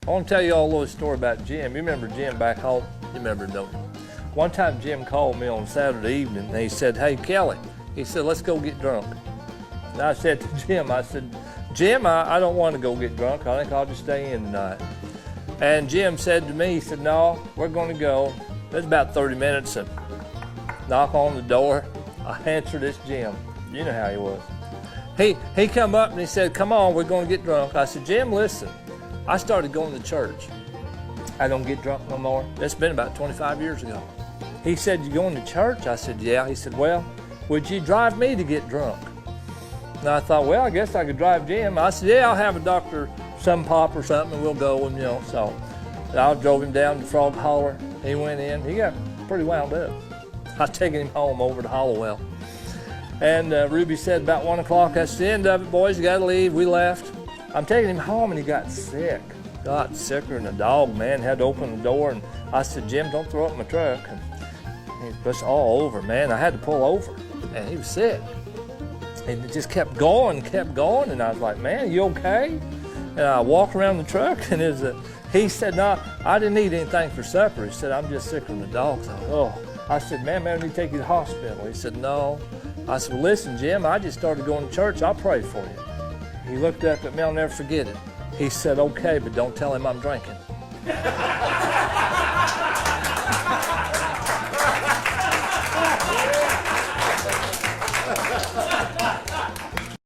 I want to tell you all a little story about Jim. You remember Jim back home? You remember, don't you? One time Jim called me on Saturday evening and he said, hey, Kelly, he said, let's go get drunk. And I said to Jim, I said, Jim, I don't want to go get drunk. I think I'll just stay in tonight. And Jim said to me, he said, no, we're going to go. There's about 30 minutes and knock on the door. I answered, it's Jim. You know how he was. He come up and he said, come on, we're going to get drunk. I said, Jim, listen, I started going to church. I don't get drunk no more. That's been about 25 years ago. He said, you going to church? I said, yeah. He said, well, would you drive me to get drunk? And I thought, well, I guess I could drive Jim. I said, yeah, I'll have a Dr. Some Pop or something and we'll go. And, you know, so I drove him down to Frog Holler. He went in. He got pretty wound up. I was taking him home over to Hollowell. And Ruby said about 1 o'clock, that's the end of it, boys, you gotta leave. We left. I'm taking him home and he got sick. Got sicker than a dog, man. Had to open the door and I said, Jim, don't throw up my truck. And he was all over, man. I had to pull over and he was sick. And it just kept going. And I was like, man, you okay? And I walked around the truck and he said, no, I didn't eat anything for supper. He said, I'm just sicker than a dog. So, I said, man, I need to take you to the hospital. He said, no. I said, well, listen, Jim, I just started going to church. I'll pray for you. He looked up at me. I'll never forget it. He said, okay, but don't tell him I'm drinking.